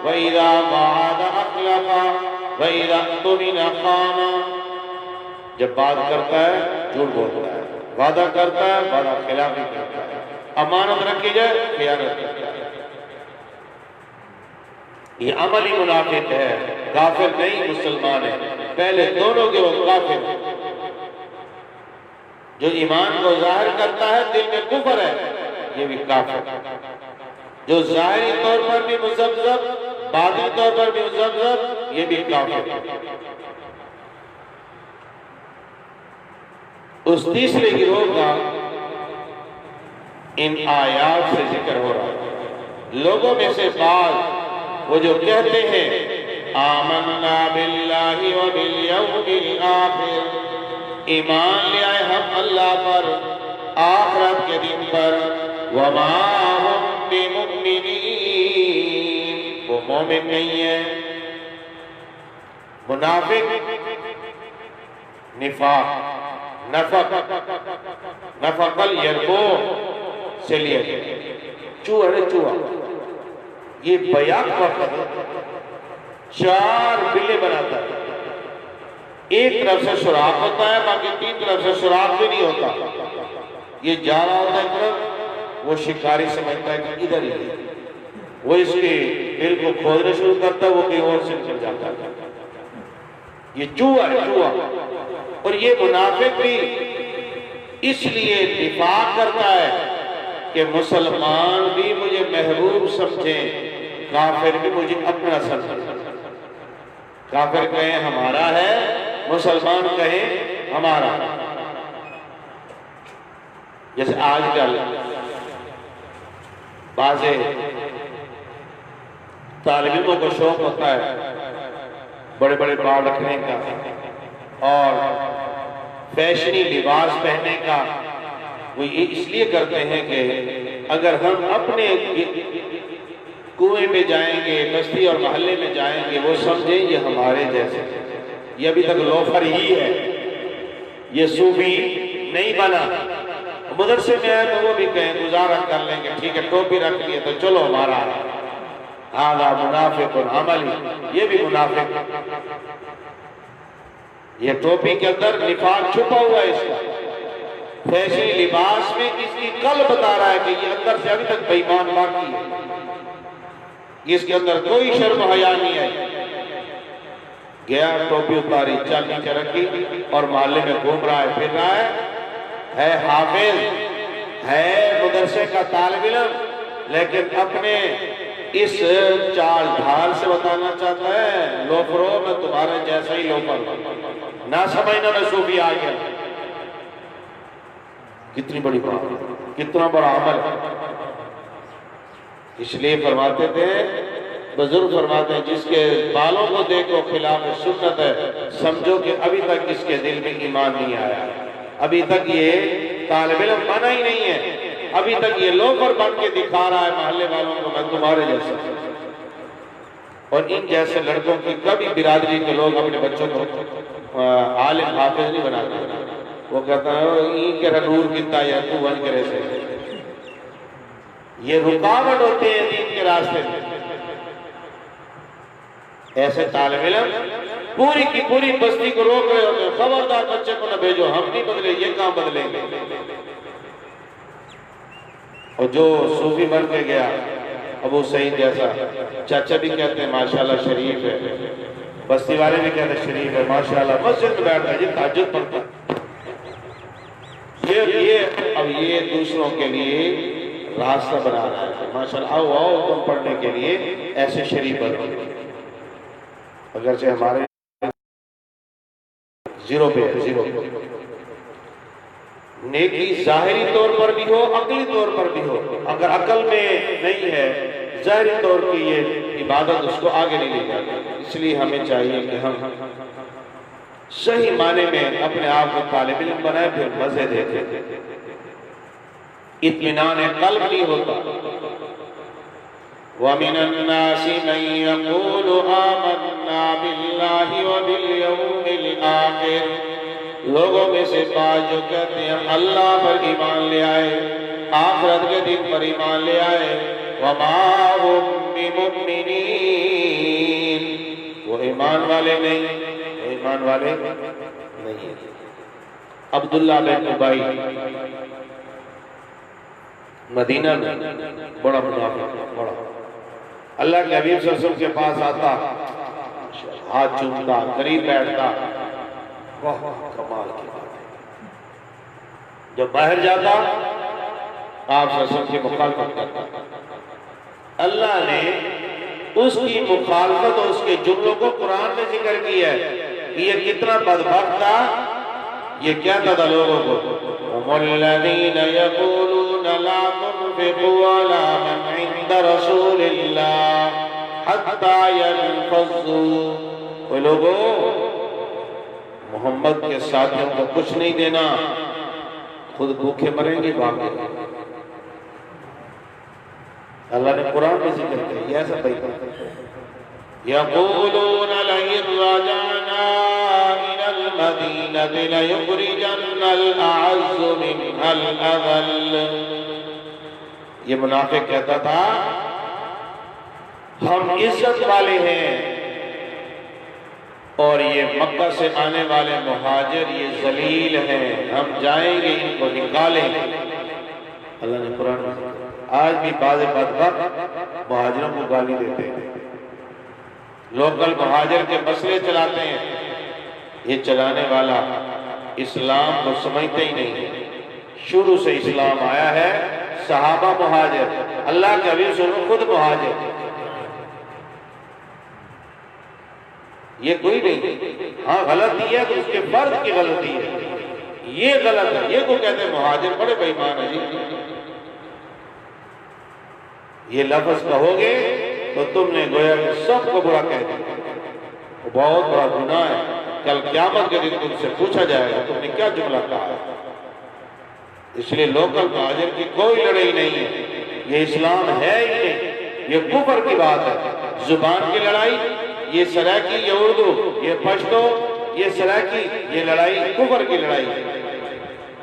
A: واذا وعد اخلف واذا اؤتمن خان۔ جب بات کرتا ہے جھوٹ بولتا ہے، وعدہ کرتا ہے وعدہ خلافی کرتا ہے، امانت رکھی جائے خیانت کرتا ہے۔ یہ عملی منافق ہے، کافر نہیں مسلمان ہے۔ پہلے دونوں کے وہ کافر ہیں۔ جو ایمان کو ظاہر کرتا ہے دل میں کفر ہے، یہ بھی کافر۔ جو ظاہری طور پر بھی مذبذب، باطنی طور پر بھی مذبذب، یہ بھی کافر۔ اس تیسرے گروہ کا ان آیات سے ذکر ہو رہا ہے۔ لوگوں میں سے بعض وہ جو کہتے ہیں آمنا باللہ وبالیوم الآخر، ایمان لے آئے ہم اللہ پر، آخرت کے دن پر، وما ہم بمؤمنین، وہ مومن نہیں ہے۔ منافق نفاق، نفق الیربو سے لیا گیا، چوہا، یہ بیاق وقت چار بلے بناتا ہے، ایک طرف سے سوراخ ہوتا ہے، باقی تین طرف سے سوراخ بھی نہیں ہوتا۔ یہ جا رہا ہوتا ہے طرف، وہ شکاری سمجھتا ہے کہ ادھر ہی ہے، وہ اس کے دل کو کھودنے شروع کرتا ہے، وہ کہیں اور سے نکل جاتا ہے۔ یہ چوہا ہے۔ اور یہ منافق بھی اس لیے نفاق کرتا ہے کہ مسلمان بھی مجھے محبوب سمجھیں، کافر بھی مجھے اپنا سمجھیں۔ کافر کہیں ہمارا ہے، مسلمان کہیں ہمارا۔ جیسے آج کل بعض طالب علموں کو شوق ہوتا ہے بڑے بڑے بال رکھنے کا اور فیشنی لباس پہننے کا۔ وہ یہ اس لیے کرتے ہیں کہ اگر ہم اپنے کنویں میں جائیں گے، بستی اور محلے میں جائیں گے، وہ سمجھیں یہ ہمارے جیسے، یہ ابھی تک لوفر ہی ہے، یہ صوفی نہیں بنا۔ مدرسے میں آئے تو وہ بھی کہیں گزارا کر لیں گے، ٹھیک ہے ٹوپی رکھ لیے تو چلو ہمارا ہاں منافق عملی، یہ بھی منافق۔ یہ ٹوپی کے اندر نفاق چھپا ہوا ہے اس کا۔ فیشنی لباس میں اس کی قلب بتا رہا ہے کہ یہ اندر سے ابھی تک بے ایمان باقی ہے، اس کے اندر کوئی شرم و حیا نہیں ہے۔ گیا ٹوپی اتاری، چال نیچے رکھی اور محلے میں گھوم رہا ہے، پھر رہا ہے حافظ، ہے مدرسے کا طالب علم، لیکن اپنے اس چال ڈھال سے بتانا چاہتا ہے لوفرو میں تمہارے جیسا ہی لوفر، نہ سمجھنا میں صوفی آ گیا۔ کتنی بڑی بات، کتنا بڑا عمل۔ اس لیے فرماتے تھے بزرگ، فرماتے ہیں جس کے بالوں کو دیکھو خلاف سنت ہے، سمجھو کہ ابھی تک اس کے دل میں ایمان نہیں آیا، ابھی تک یہ طالب علم بنا ہی نہیں ہے، ابھی تک یہ لوفر بن کے دکھا رہا ہے محلے والوں کو میں تمہارے جیسا۔ اور ان جیسے لڑکوں کی کبھی برادری کے لوگ اپنے بچوں کو عالم حافظ نہیں بناتے، وہ کہتا ہے یہ کہ نور کتا یا تو بن کرے سے، یہ رکاوٹ ہوتے ہیں دین کے راستے میں۔ ایسے طالب علم پوری کی پوری بستی کو روک رہے ہوتے ہیں، خبردار بچے کو نہ بھیجو، ہم نہیں بدلے، یہ کہاں بدلیں گے۔ اور جو صوفی بن کے گیا ابو سعید جیسا، چاچا بھی کہتے ہیں ماشاءاللہ شریف ہے، بستی والے بھی کہتے ہیں شریف ہے ماشاءاللہ، مسجد میں بیٹھتا ہے جی تہجد پڑھتا ہے، اب یہ دوسروں کے لیے راستہ بنا رہا ہے، ماشاءاللہ آؤ آؤ تم پڑھنے کے لیے ایسے شریف بنو، اگرچہ ہمارے زیرو پہ ہے، زیرو۔ نیکی ظاہری طور پر بھی ہو، عقلی طور پر بھی ہو، اگر عقل میں نہیں ہے ظاہری طور کی یہ عبادت اس کو آگے نہیں لے جاتی۔ اس لیے ہمیں چاہیے کہ ہم صحیح معنی میں اپنے آپ کو طالب علم بنائے، پھر مزے دیتے، اطمینان قلب نہیں ہوتا۔ وَمِنَ النَّاسِ مَن يَقُولُ آمَنَّا بِاللَّهِ وَبِالْيَوْمِ الْآخِرِ، لوگوں میں سے بعض جو کہتے ہیں اللہ پر ایمان لے آئے، آخرت کے دن پر ایمان لے آئے، وَمَا هُمْ بِمُؤْمِنِينَ، وہ ایمان والے نہیں، وہ ایمان والے نہیں۔ عبداللہ بن ابی مدینہ میں بڑا منافق، بڑا اللہ کے حبیب صلی اللہ علیہ وسلم کے پاس آتا، ہاتھ چومتا، قریب بیٹھتا، بہت کمال کی بات ہے۔ جب باہر جاتا آپ صلی اللہ علیہ وسلم کی مخالفت کرتا، اللہ نے اس کی مخالفت اور اس کے جملوں کو قرآن میں ذکر کیا ہے کہ یہ کتنا بدبخت تھا، یہ کیا تھا لوگوں کو، هُمُ الَّذِينَ يَقُولُونَ لَا تُنْفِقُوا عَلَى مَنْ عِنْدَ رَسُولِ اللَّهِ حَتَّى يَنْفَضُّوا، وہ لوگوں محمد کے ساتھیوں کو کچھ نہیں دینا، خود بھوکے مریں گے باقی۔ اللہ نے قرآن میں ذکر کیا یہ ایسا پیدا يَقُولُونَ لَئِن رَجَعْنَا إِلَى الْمَدِينَةِ لَيُخْرِجَنَّ الْأَعَزُّ مِنْهَا الْأَذَلَّ، یہ منافق کہتا تھا ہم عزت والے ہیں اور یہ مکہ سے آنے والے مہاجر یہ ذلیل ہیں، ہم جائیں گے ان کو نکالیں گے۔ اللہ نے قرآن میں آج بھی بعض بدبخت مہاجروں کو گالی دیتے ہیں، لوکل مہاجر کے مسئلے چلاتے ہیں، یہ چلانے والا اسلام کو سمجھتے ہی نہیں ہے۔ شروع سے اسلام آیا ہے صحابہ مہاجر، اللہ کے حبیب صلی اللہ علیہ وسلم خود مہاجر، یہ کوئی نہیں۔ ہاں غلطی ہے تو اس کے فرد کی غلطی ہے، یہ غلط ہے، یہ کو کہتے ہیں مہاجر بڑے بے ایمان ہیں جی۔ یہ لفظ کہو گے تو تم نے گویا کہ سب کو برا کہہ دیا، وہ بہت بڑا گناہ ہے، کل قیامت کے دن تم سے پوچھا جائے گا تم نے کیا جملہ کہا ہے۔ اس لیے لوکل مہاجر کی کوئی لڑائی نہیں ہے، یہ اسلام ہے ہی نہیں، یہ کفر کی بات ہے۔ زبان کی لڑائی یہ سرائکی، یہ اردو، یہ پشتو، یہ سرائکی، یہ لڑائی کفر کی لڑائی ہے۔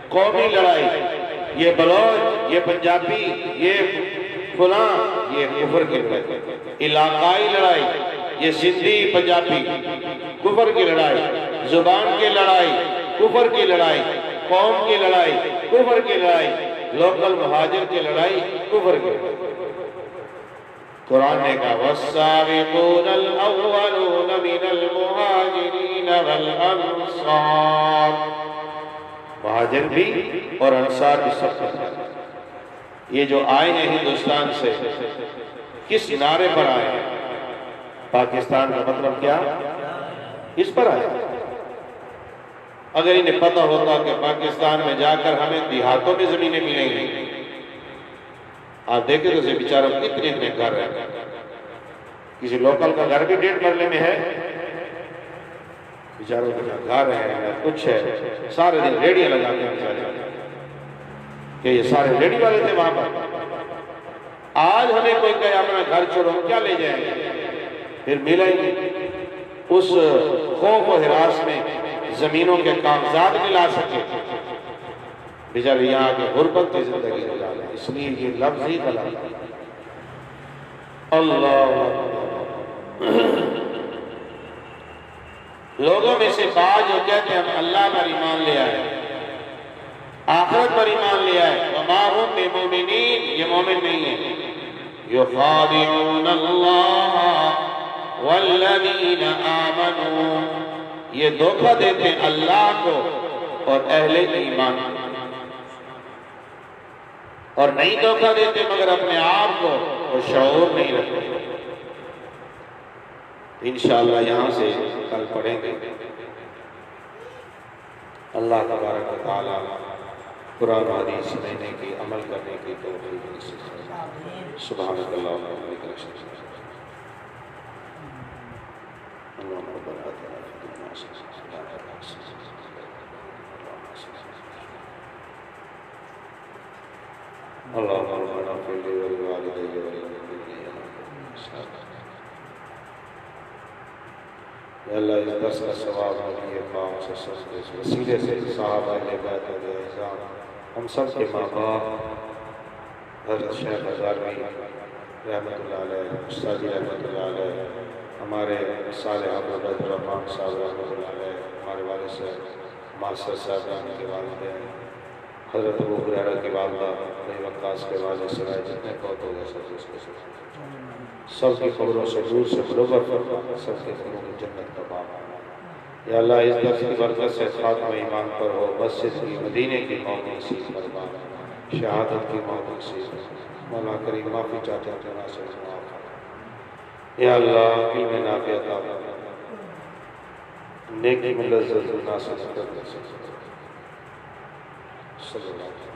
A: قومی لڑائی یہ بلوچ، یہ پنجابی، یہ فلاں، یہ کفر کی لڑائی۔ علاقائی لڑائی یہ سندھی پنجابی، کفر کی لڑائی۔ زبان کی لڑائی کفر کی لڑائی۔ قوم کی لڑائی، کفر کی لڑائی، لوکل مہاجر کی لڑائی، کفر کی لڑائی۔ قرآن نے کہا وَالسَّابِقُونَ الْأَوَّلُونَ مِنَ الْمُهَاجِرِينَ وَالْأَنصَارِ، مہاجر بھی اور انصار بھی سب پر ہیں۔ یہ جو آئے ہیں ہندوستان سے کس نعرے پر آئے ہیں؟ پاکستان کا مطلب کیا؟ اس پر آئے ہیں۔ اگر انہیں پتہ ہوتا کہ پاکستان میں جا کر ہمیں دیہاتوں میں زمینیں ملیں گی، آپ دیکھیں تو بیچاروں کتنے گھر ہیں، کسی لوکل کا گھر بھی 1.5 مرلے میں ہے، بیچاروں کا گھر ہے کچھ ہے، سارے دن ریڑیاں لگاتے ہیں بیچارے، کہ یہ سارے ریڑی والے تھے وہاں پر۔ آج ہمیں کوئی کہے اپنا گھر چھوڑو، ہم کیا لے جائیں گے؟ پھر ملیں گے اس خوف و ہراس میں زمینوں کے کاغذات نہیں لا سکے، بیچارے یہاں کے غربت کی زندگی گزارے، اس لیے یہ لفظ ہی غلط ہے۔ اللہ لوگوں میں سے بعض جو کہتے ہیں ہم اللہ پر ایمان لے آئے، آخرت پر ایمان لے آئے، وَمَا هُمْ بِمُؤْمِنِينَ، یہ مومن نہیں ہے۔ يُخَادِعُونَ اللَّهَ وَالَّذِينَ آمَنُوا، یہ دھوکہ دیتے ہیں اللہ کو اور اہل ایمان کو، اور نہیں دھوکہ دیتے مگر اپنے آپ کو، اور شعور نہیں رکھتے۔ انشاءاللہ یہاں سے کل پڑھیں گے۔ اللہ تبارک و تعالی قرآن و حدیث سمجھنے کی، عمل کرنے کی توفیق نصیب فرمائے۔ سبحانک اللہم و بحمدک، اللہم ربنا آتنا فی الدنیا حسنۃ وفی الآخرۃ حسنۃ اللہم ربنا اغفر لی ولوالدی وللمؤمنین والمؤمنات۔ یا اللہ اس درس کا ثواب نبی پاک صلی اللہ علیہ وسلم کے وسیلے سے صحابہ اہل بیت و اعظام، ہم سب کے ماں باپ، حضرت شیخ ہزاروی رحمۃ اللہ علیہ، استادی رحمۃ اللہ علیہ، ہمارے صالح عبد الرحمان صاحب رحمۃ اللہ علیہ، ہمارے والد صاحب ماسر صاحب کے والدین، حضرت ابو ہریرہ کی والدہ ابی وقاص کے والد سوائے جتنے فوت ہو گئے سب کی قبروں سے نور سے منور فرما، سب کے دلوں کی جنت کا باب۔ یا اللہ اس درس کی برکت سے خاتمہ ایمان پر ہو، مسجد کی مدینے کی موت نصیب فرما، شہادت کی موت نصیب فرما۔ مولا کریم معافی چاہتے ہیں جنا سے معاف۔ یا اللہ علم نافع عطا فرما، نیکی میں لذت ناصر کر دے۔ صلی اللہ علیہ وسلم۔